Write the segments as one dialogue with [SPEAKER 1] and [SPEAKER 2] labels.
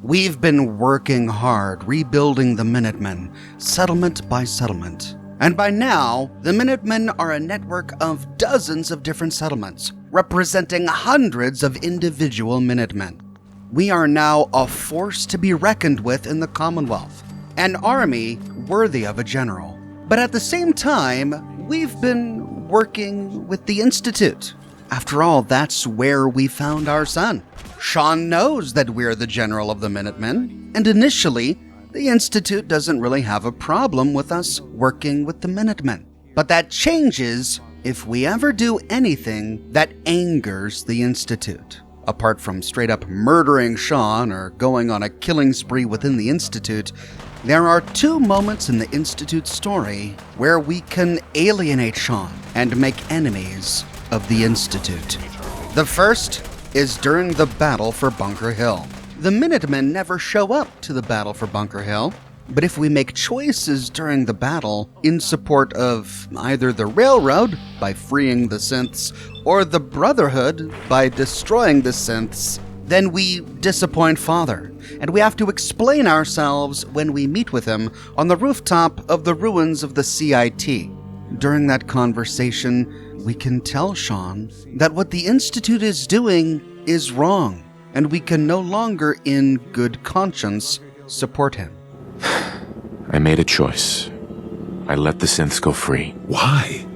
[SPEAKER 1] We've been working hard rebuilding the Minutemen, settlement by settlement. And by now, the Minutemen are a network of dozens of different settlements, representing hundreds of individual Minutemen. We are now a force to be reckoned with in the Commonwealth, an army worthy of a general. But at the same time, we've been working with the Institute. After all, that's where we found our son. Sean knows that we're the general of the Minutemen, and initially, the Institute doesn't really have a problem with us working with the Minutemen. But that changes if we ever do anything that angers the Institute. Apart from straight up murdering Sean or going on a killing spree within the Institute, there are two moments in the Institute's story where we can alienate Sean and make enemies of the Institute. The first is during the battle for Bunker Hill. The Minutemen never show up to the battle for Bunker Hill, but if we make choices during the battle in support of either the Railroad by freeing the synths or the Brotherhood by destroying the synths, then we disappoint Father, and we have to explain ourselves when we meet with him on the rooftop of the ruins of the CIT. During that conversation, we can tell Sean that what the Institute is doing is wrong, and we can no longer, in good conscience, support him.
[SPEAKER 2] I made a choice. I let the synths go free.
[SPEAKER 3] Why?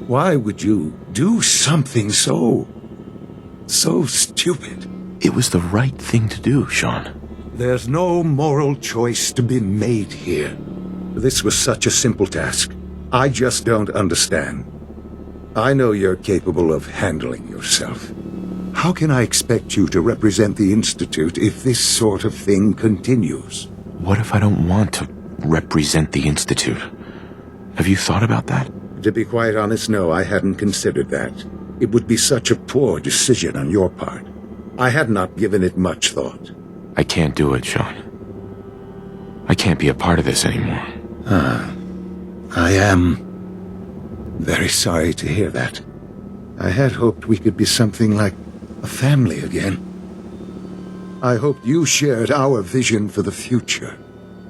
[SPEAKER 3] Why would you do something so stupid?
[SPEAKER 2] It was the right thing to do, Sean.
[SPEAKER 3] There's no moral choice to be made here. This was such a simple task. I just don't understand. I know you're capable of handling yourself. How can I expect you to represent the Institute if this sort of thing continues?
[SPEAKER 2] What if I don't want to represent the Institute? Have you thought about that?
[SPEAKER 3] To be quite honest, no, I hadn't considered that. It would be such a poor decision on your part. I had not given it much thought.
[SPEAKER 2] I can't do it, Sean. I can't be a part of this anymore.
[SPEAKER 3] I am very sorry to hear that. I had hoped we could be something like a family again. I hoped you shared our vision for the future.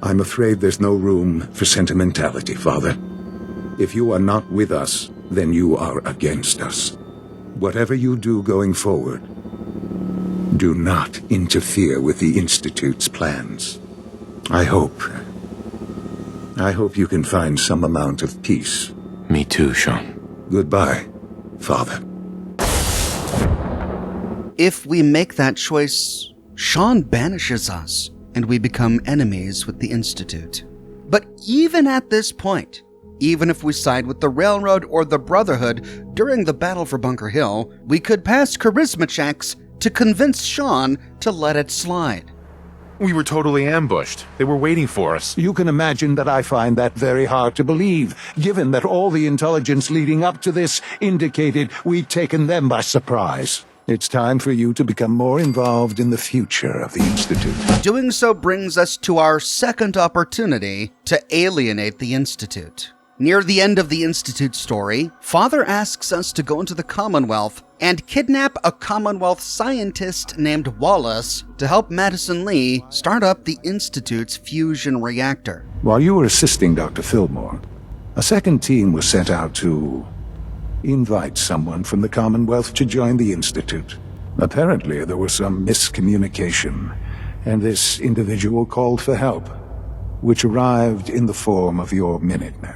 [SPEAKER 3] I'm afraid there's no room for sentimentality, Father. If you are not with us, then you are against us. Whatever you do going forward, do not interfere with the Institute's plans. I hope you can find some amount of peace.
[SPEAKER 2] Me too, Sean.
[SPEAKER 3] Goodbye, Father.
[SPEAKER 1] If we make that choice, Sean banishes us, and we become enemies with the Institute. But even at this point, even if we side with the Railroad or the Brotherhood during the battle for Bunker Hill, we could pass charisma checks to convince Sean to let it slide.
[SPEAKER 4] We were totally ambushed. They were waiting for us.
[SPEAKER 3] You can imagine that I find that very hard to believe, given that all the intelligence leading up to this indicated we'd taken them by surprise. It's time for you to become more involved in the future of the Institute.
[SPEAKER 1] Doing so brings us to our second opportunity to alienate the Institute. Near the end of the Institute story, Father asks us to go into the Commonwealth and kidnap a Commonwealth scientist named Wallace to help Madison Lee start up the Institute's fusion reactor.
[SPEAKER 3] While you were assisting Dr. Fillmore, a second team was sent out to invite someone from the Commonwealth to join the Institute. Apparently, there was some miscommunication, and this individual called for help, which arrived in the form of your Minutemen.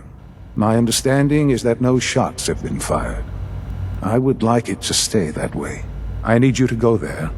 [SPEAKER 3] My understanding is that no shots have been fired. I would like it to stay that way. I need you to go there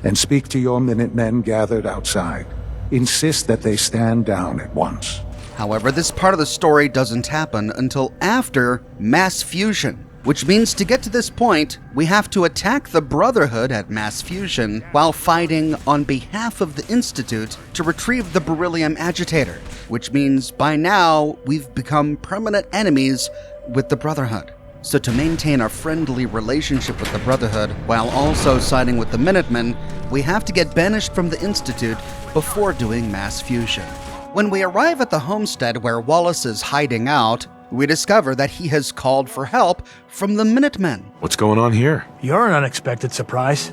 [SPEAKER 3] and speak to your Minutemen gathered outside. Insist that they stand down at once.
[SPEAKER 1] However, this part of the story doesn't happen until after mass fusion, which means to get to this point, we have to attack the Brotherhood at mass fusion while fighting on behalf of the Institute to retrieve the beryllium agitator, which means by now we've become permanent enemies with the Brotherhood. So to maintain a friendly relationship with the Brotherhood while also siding with the Minutemen, we have to get banished from the Institute before doing mass fusion. When we arrive at the homestead where Wallace is hiding out, we discover that he has called for help from the Minutemen.
[SPEAKER 2] What's going on here?
[SPEAKER 5] You're an unexpected surprise.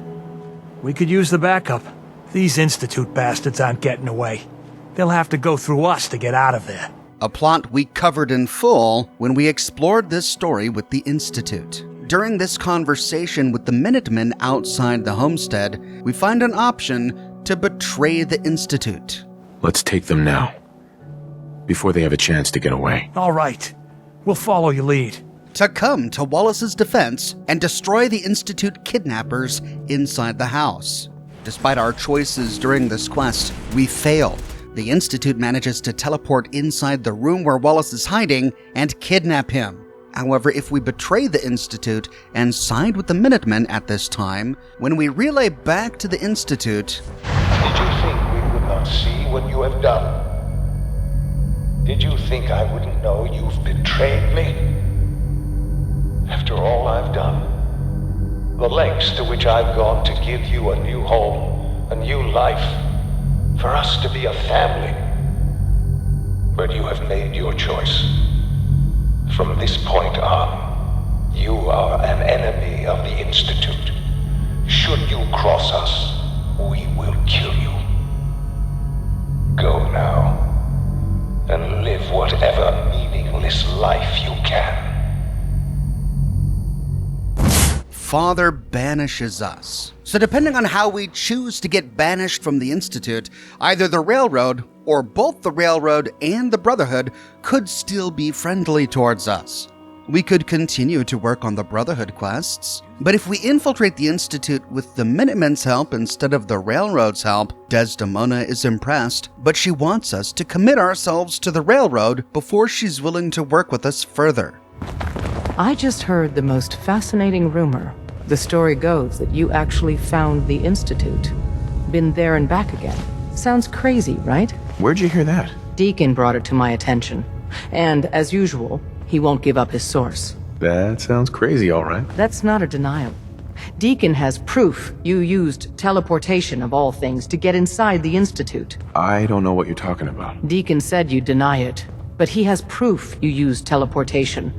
[SPEAKER 5] We could use the backup. These Institute bastards aren't getting away. They'll have to go through us to get out of there.
[SPEAKER 1] A plot we covered in full when we explored this story with the Institute. During this conversation with the Minutemen outside the homestead, we find an option to betray the Institute.
[SPEAKER 2] Let's take them now, before they have a chance to get away.
[SPEAKER 5] All right. We'll follow your lead.
[SPEAKER 1] To come to Wallace's defense and destroy the Institute kidnappers inside the house. Despite our choices during this quest, we fail. The Institute manages to teleport inside the room where Wallace is hiding and kidnap him. However, if we betray the Institute and side with the Minutemen at this time, when we relay back to the Institute...
[SPEAKER 6] Did you think we would not see what you have done? Did you think I wouldn't know you've betrayed me? After all I've done, the lengths to which I've gone to give you a new home, a new life, for us to be a family. But you have made your choice. From this point on, you are an enemy of the Institute. Should you cross us, we will kill you. Go now, and live whatever meaningless life you can.
[SPEAKER 1] Father banishes us. So depending on how we choose to get banished from the Institute, either the Railroad or both the Railroad and the Brotherhood could still be friendly towards us. We could continue to work on the Brotherhood quests, but if we infiltrate the Institute with the Minutemen's help instead of the Railroad's help, Desdemona is impressed, but she wants us to commit ourselves to the Railroad before she's willing to work with us further.
[SPEAKER 7] I just heard the most fascinating rumor. The story goes that you actually found the Institute. Been there and back again. Sounds crazy, right?
[SPEAKER 2] Where'd you hear that?
[SPEAKER 7] Deacon brought it to my attention. And, as usual, he won't give up his source.
[SPEAKER 2] That sounds crazy, all right.
[SPEAKER 7] That's not a denial. Deacon has proof you used teleportation of all things to get inside the Institute.
[SPEAKER 2] I don't know what you're talking about.
[SPEAKER 7] Deacon said you'd deny it, but he has proof you used teleportation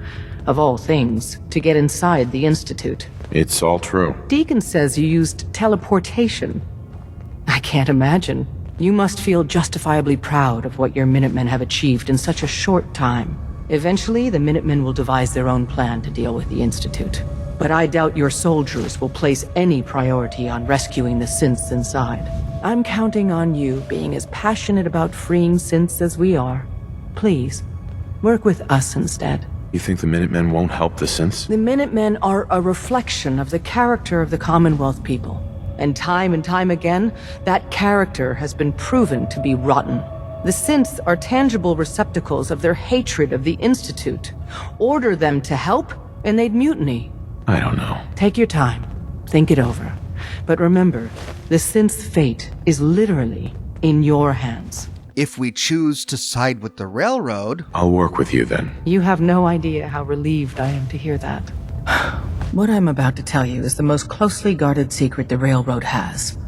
[SPEAKER 7] of all things to get inside the Institute.
[SPEAKER 2] It's all true.
[SPEAKER 7] Deacon says you used teleportation. I can't imagine. You must feel justifiably proud of what your Minutemen have achieved in such a short time. Eventually, the Minutemen will devise their own plan to deal with the Institute. But I doubt your soldiers will place any priority on rescuing the synths inside. I'm counting on you being as passionate about freeing synths as we are. Please, work with us instead.
[SPEAKER 2] You think the Minutemen won't help the synths?
[SPEAKER 7] The Minutemen are a reflection of the character of the Commonwealth people. And time again, that character has been proven to be rotten. The synths are tangible receptacles of their hatred of the Institute. Order them to help, and they'd mutiny.
[SPEAKER 2] I don't know.
[SPEAKER 7] Take your time. Think it over. But remember, the synth's fate is literally in your hands.
[SPEAKER 1] If we choose to side with the Railroad...
[SPEAKER 2] I'll work with you then.
[SPEAKER 7] You have no idea how relieved I am to hear that. What I'm about to tell you is the most closely guarded secret the Railroad has.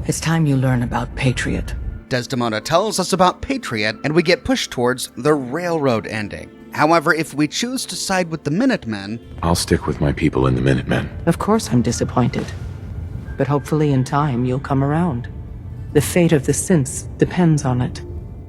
[SPEAKER 7] It's time you learn about Patriot.
[SPEAKER 1] Desdemona tells us about Patriot, and we get pushed towards the Railroad ending. However, if we choose to side with the Minutemen...
[SPEAKER 2] I'll stick with my people in the Minutemen.
[SPEAKER 7] Of course I'm disappointed. But hopefully in time you'll come around. The fate of the synths depends on it.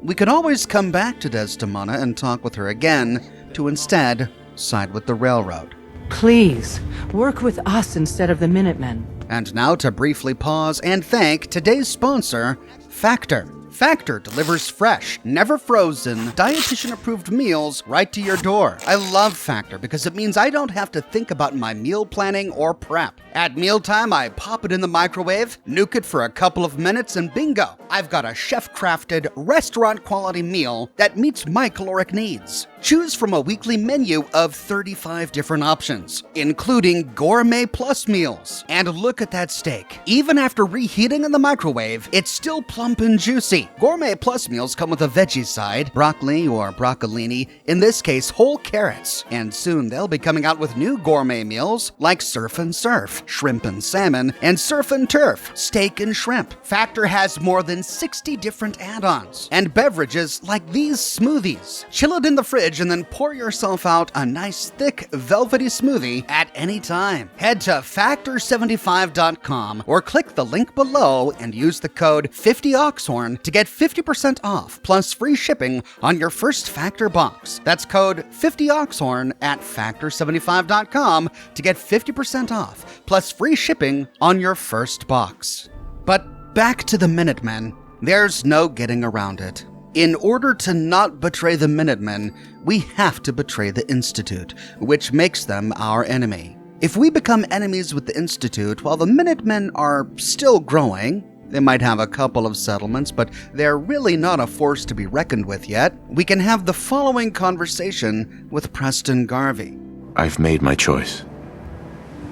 [SPEAKER 1] We could always come back to Desdemona and talk with her again, to instead side with the Railroad.
[SPEAKER 7] Please, work with us instead of the Minutemen.
[SPEAKER 1] And now to briefly pause and thank today's sponsor, Factor. Factor delivers fresh, never frozen, dietitian-approved meals right to your door. I love Factor because it means I don't have to think about my meal planning or prep. At mealtime, I pop it in the microwave, nuke it for a couple of minutes, and bingo! I've got a chef-crafted, restaurant-quality meal that meets my caloric needs. Choose from a weekly menu of 35 different options, including Gourmet Plus meals. And look at that steak. Even after reheating in the microwave, it's still plump and juicy. Gourmet Plus meals come with a veggie side, broccoli or broccolini, in this case whole carrots. And soon they'll be coming out with new gourmet meals like Surf and Surf, Shrimp and Salmon, and Surf and Turf, Steak and Shrimp. Factor has more than 60 different add-ons and beverages like these smoothies. Chill it in the fridge fridge and then pour yourself out a nice thick velvety smoothie at any time. Head to factor75.com or click the link below and use the code 50Oxhorn to get 50% off plus free shipping on your first Factor box. That's code 50Oxhorn at factor75.com to get 50% off plus free shipping on your first box. But back to the Minutemen. There's no getting around it. In order to not betray the Minutemen, we have to betray the Institute, which makes them our enemy. If we become enemies with the Institute while the Minutemen are still growing, they might have a couple of settlements, but they're really not a force to be reckoned with yet, we can have the following conversation with Preston Garvey.
[SPEAKER 2] I've made my choice.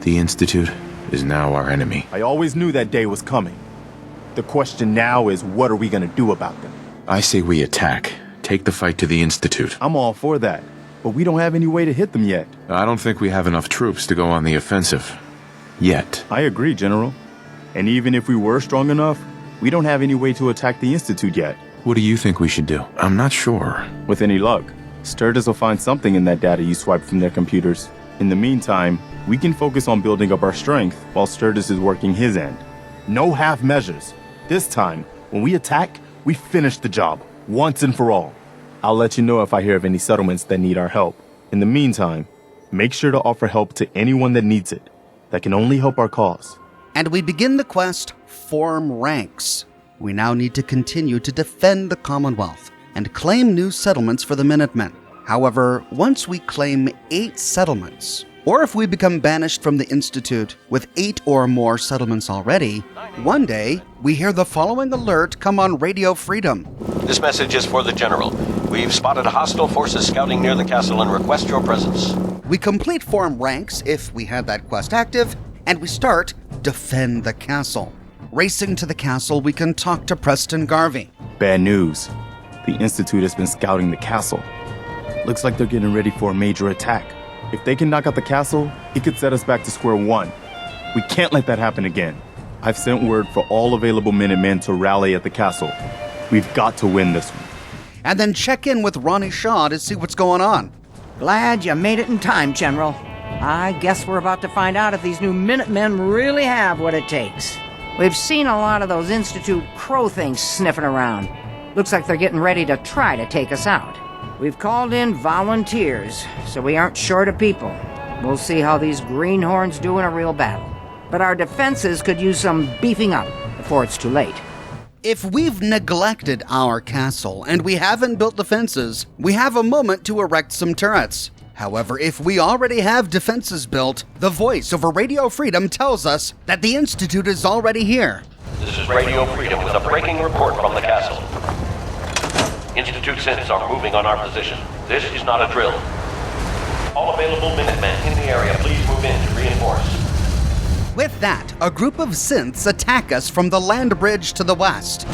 [SPEAKER 2] The Institute is now our enemy.
[SPEAKER 8] I always knew that day was coming. The question now is, what are we gonna do about them?
[SPEAKER 2] I say we attack. Take the fight to the Institute.
[SPEAKER 8] I'm all for that, but we don't have any way to hit them yet.
[SPEAKER 2] I don't think we have enough troops to go on the offensive. Yet.
[SPEAKER 8] I agree, General. And even if we were strong enough, we don't have any way to attack the Institute yet.
[SPEAKER 2] What do you think we should do? I'm not sure.
[SPEAKER 8] With any luck, Sturgis will find something in that data you swiped from their computers. In the meantime, we can focus on building up our strength while Sturgis is working his end. No half measures. This time, when we attack, we finish the job, once and for all. I'll let you know if I hear of any settlements that need our help. In the meantime, make sure to offer help to anyone that needs it. That can only help our cause.
[SPEAKER 1] And we begin the quest, Form Ranks. We now need to continue to defend the Commonwealth and claim new settlements for the Minutemen. However, once we claim 8 settlements, or if we become banished from the Institute with 8 or more settlements already, one day we hear the following alert come on Radio Freedom.
[SPEAKER 9] This message is for the General. We've spotted hostile forces scouting near the castle and request your presence.
[SPEAKER 1] We complete Form Ranks if we had that quest active, and we start Defend the Castle. Racing to the castle, we can talk to Preston Garvey.
[SPEAKER 8] Bad news. The Institute has been scouting the castle. Looks like they're getting ready for a major attack. If they can knock out the castle, it could set us back to square one. We can't let that happen again. I've sent word for all available Minutemen to rally at the castle. We've got to win this one.
[SPEAKER 1] And then check in with Ronnie Shaw to see what's going on.
[SPEAKER 10] Glad you made it in time, General. I guess we're about to find out if these new Minutemen really have what it takes. We've seen a lot of those Institute crow things sniffing around. Looks like they're getting ready to try to take us out. We've called in volunteers, so we aren't short of people. We'll see how these greenhorns do in a real battle. But our defenses could use some beefing up before it's too late.
[SPEAKER 1] If we've neglected our castle and we haven't built defenses, we have a moment to erect some turrets. However, if we already have defenses built, the voice over Radio Freedom tells us that the Institute is already here.
[SPEAKER 9] This is Radio Freedom with a breaking report from the castle. Institute synths are moving on our position. This is not a drill. All available Minutemen in the area, please move in to reinforce.
[SPEAKER 1] With that, a group of synths attack us from the land bridge to the west.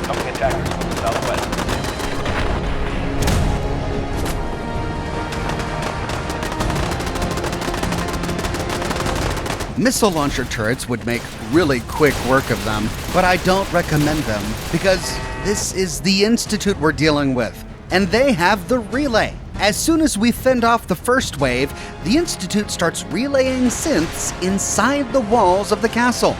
[SPEAKER 9] Incoming attackers from the southwest.
[SPEAKER 1] Missile launcher turrets would make really quick work of them, but I don't recommend them because this is the Institute we're dealing with, and they have the relay. As soon as we fend off the first wave, the Institute starts relaying synths inside the walls of the castle.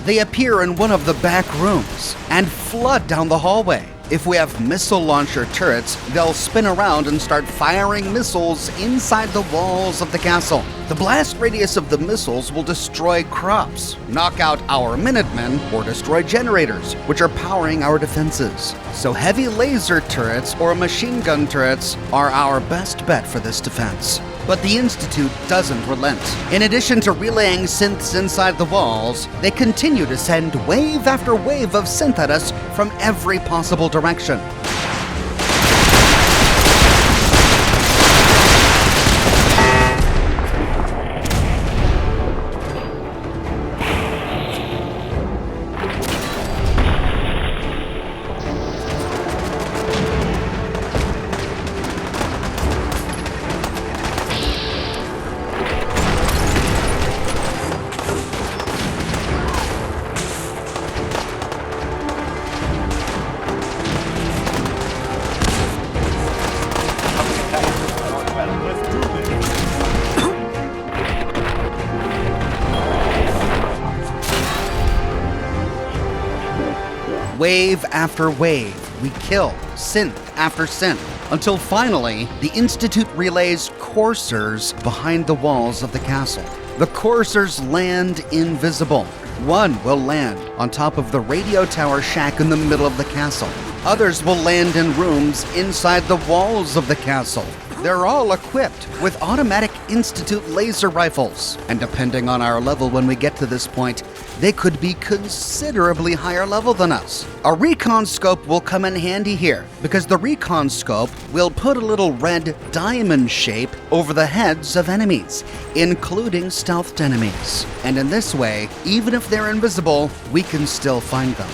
[SPEAKER 1] They appear in one of the back rooms and flood down the hallway. If we have missile launcher turrets, they'll spin around and start firing missiles inside the walls of the castle. The blast radius of the missiles will destroy crops, knock out our Minutemen, or destroy generators, which are powering our defenses. So heavy laser turrets or machine gun turrets are our best bet for this defense. But the Institute doesn't relent. In addition to relaying synths inside the walls, they continue to send wave after wave of synth at us from every possible direction. Wave after wave, we kill synth after synth, until finally, the Institute relays coursers behind the walls of the castle. The coursers land invisible. One will land on top of the radio tower shack in the middle of the castle. Others will land in rooms inside the walls of the castle. They're all equipped with automatic Institute laser rifles, and depending on our level when we get to this point, they could be considerably higher level than us. A recon scope will come in handy here, because the recon scope will put a little red diamond shape over the heads of enemies, including stealthed enemies. And in this way, even if they're invisible, we can still find them.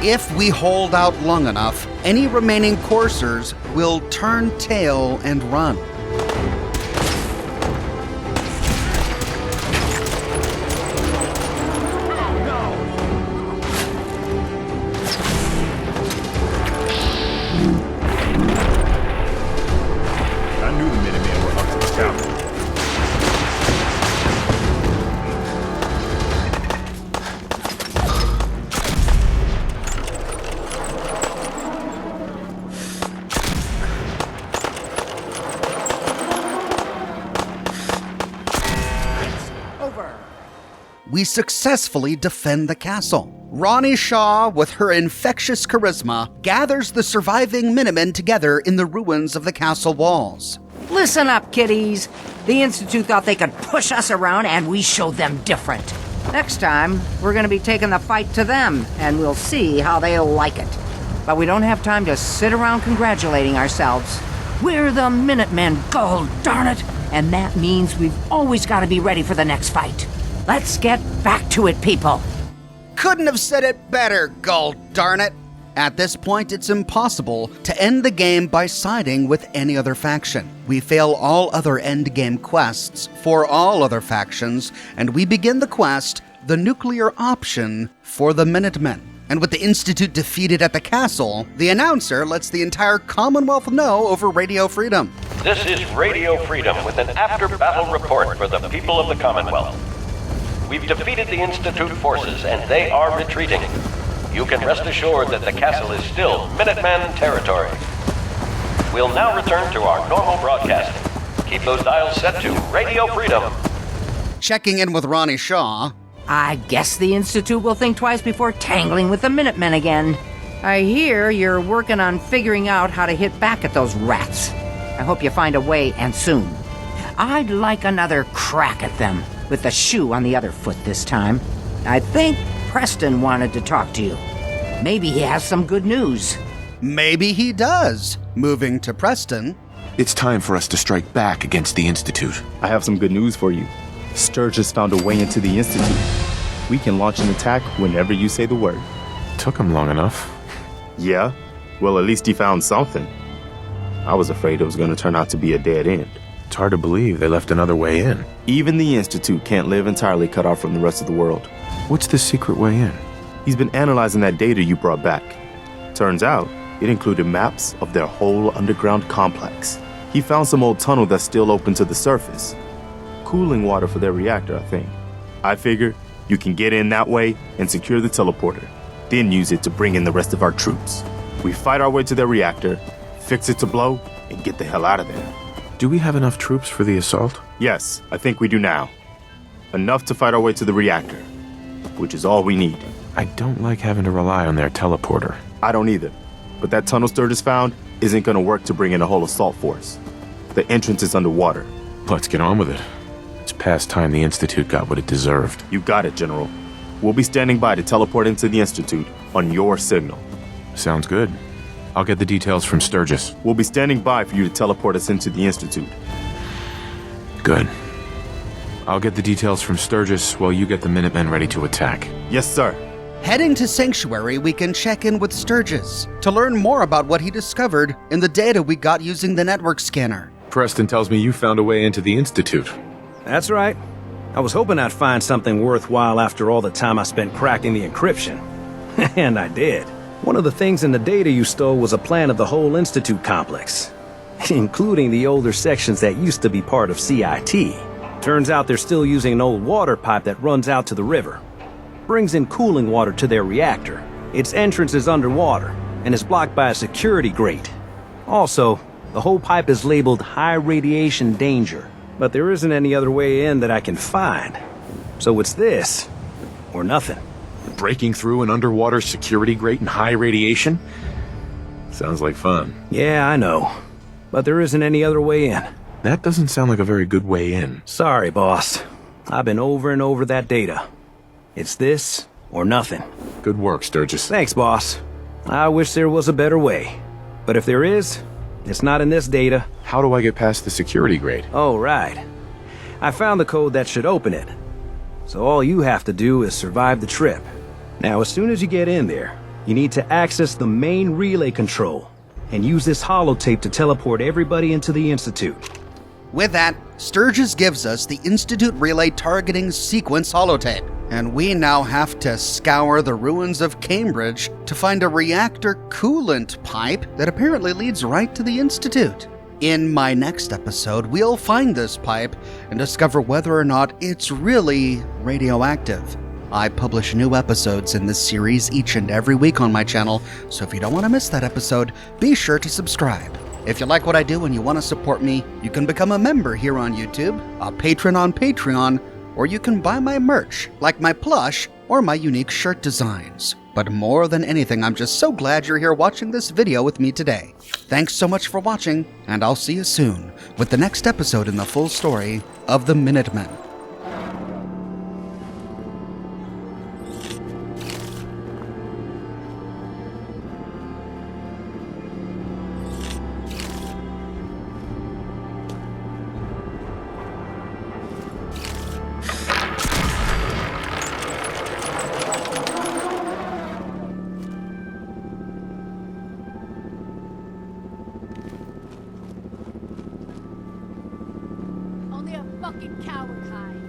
[SPEAKER 1] If we hold out long enough, any remaining coursers will turn tail and run.
[SPEAKER 8] I knew the Minutemen were up to the challenge.
[SPEAKER 1] We successfully defend the castle. Ronnie Shaw, with her infectious charisma, gathers the surviving Minutemen together in the ruins of the castle walls.
[SPEAKER 10] Listen up, kiddies. The Institute thought they could push us around, and we showed them different. Next time, we're going to be taking the fight to them, and we'll see how they'll like it. But we don't have time to sit around congratulating ourselves. We're the Minutemen, gold darn it! And that means we've always got to be ready for the next fight. Let's get back to it, people.
[SPEAKER 1] Couldn't have said it better, gold darn it! At this point, it's impossible to end the game by siding with any other faction. We fail all other endgame quests for all other factions, and we begin the quest, the nuclear option for the Minutemen. And with the Institute defeated at the castle, the announcer lets the entire Commonwealth know over Radio Freedom.
[SPEAKER 9] This is Radio Freedom with an after-battle report for the people of the Commonwealth. We've defeated the Institute forces, and they are retreating. You can rest assured that the castle is still Minuteman territory. We'll now return to our normal broadcasting. Keep those dials set to Radio Freedom.
[SPEAKER 1] Checking in with Ronnie Shaw.
[SPEAKER 10] I guess the Institute will think twice before tangling with the Minutemen again. I hear you're working on figuring out how to hit back at those rats. I hope you find a way, and soon. I'd like another crack at them, with the shoe on the other foot this time. I think Preston wanted to talk to you. Maybe he has some good news.
[SPEAKER 1] Maybe he does. Moving to Preston.
[SPEAKER 2] It's time for us to strike back against the Institute.
[SPEAKER 8] I have some good news for you. Sturgis found a way into the Institute. We can launch an attack whenever you say the word.
[SPEAKER 2] Took him long enough.
[SPEAKER 8] Yeah? Well, at least he found something. I was afraid it was going to turn out to be a dead end.
[SPEAKER 2] It's hard to believe they left another way in.
[SPEAKER 8] Even the Institute can't live entirely cut off from the rest of the world.
[SPEAKER 2] What's the secret way in?
[SPEAKER 8] He's been analyzing that data you brought back. Turns out, it included maps of their whole underground complex. He found some old tunnel that's still open to the surface. Cooling water for their reactor, I think. I figure you can get in that way and secure the teleporter, then use it to bring in the rest of our troops. We fight our way to their reactor, fix it to blow, and get the hell out of there.
[SPEAKER 2] Do we have enough troops for the assault?
[SPEAKER 8] Yes, I think we do now. Enough to fight our way to the reactor, which is all we need.
[SPEAKER 2] I don't like having to rely on their teleporter.
[SPEAKER 8] I don't either. But that tunnel Sturgis found isn't going to work to bring in a whole assault force. The entrance is underwater.
[SPEAKER 2] Let's get on with it. It's past time the Institute got what it deserved.
[SPEAKER 8] You got it, General. We'll be standing by to teleport into the Institute on your signal.
[SPEAKER 2] Sounds good. I'll get the details from Sturgis.
[SPEAKER 8] We'll be standing by for you to teleport us into the Institute.
[SPEAKER 2] Good. I'll get the details from Sturgis while you get the Minutemen ready to attack.
[SPEAKER 8] Yes, sir.
[SPEAKER 1] Heading to Sanctuary, we can check in with Sturgis to learn more about what he discovered in the data we got using the network scanner.
[SPEAKER 2] Preston tells me you found a way into the Institute.
[SPEAKER 5] That's right.
[SPEAKER 11] I was hoping I'd find something worthwhile after all the time I spent cracking the encryption. And I did. One of the things in the data you stole was a plan of the whole Institute complex, including the older sections that used to be part of CIT. Turns out they're still using an old water pipe that runs out to the river. Brings in cooling water to their reactor. Its entrance is underwater and is blocked by a security grate. Also, the whole pipe is labeled high radiation danger, but there isn't any other way in that I can find. So it's this, or nothing.
[SPEAKER 2] Breaking through an underwater security grate in high radiation? Sounds like fun.
[SPEAKER 11] Yeah, I know. But there isn't any other way in.
[SPEAKER 2] That doesn't sound like a very good way in.
[SPEAKER 11] Sorry, boss. I've been over and over that data. It's this, or nothing.
[SPEAKER 2] Good work, Sturgis.
[SPEAKER 11] Thanks, boss. I wish there was a better way. But if there is, it's not in this data.
[SPEAKER 2] How do I get past the security grate?
[SPEAKER 11] Oh, right. I found the code that should open it. So all you have to do is survive the trip. Now, as soon as you get in there, you need to access the main relay control and use this holotape to teleport everybody into the Institute.
[SPEAKER 1] With that, Sturgis gives us the Institute Relay Targeting Sequence holotape, and we now have to scour the ruins of Cambridge to find a reactor coolant pipe that apparently leads right to the Institute. In my next episode, we'll find this pipe and discover whether or not it's really radioactive. I publish new episodes in this series each and every week on my channel, so if you don't want to miss that episode, be sure to subscribe. If you like what I do and you want to support me, you can become a member here on YouTube, a patron on Patreon, or you can buy my merch, like my plush or my unique shirt designs. But more than anything, I'm just so glad you're here watching this video with me today. Thanks so much for watching, and I'll see you soon with the next episode in the full story of the Minutemen.
[SPEAKER 12] Only a fucking coward hide.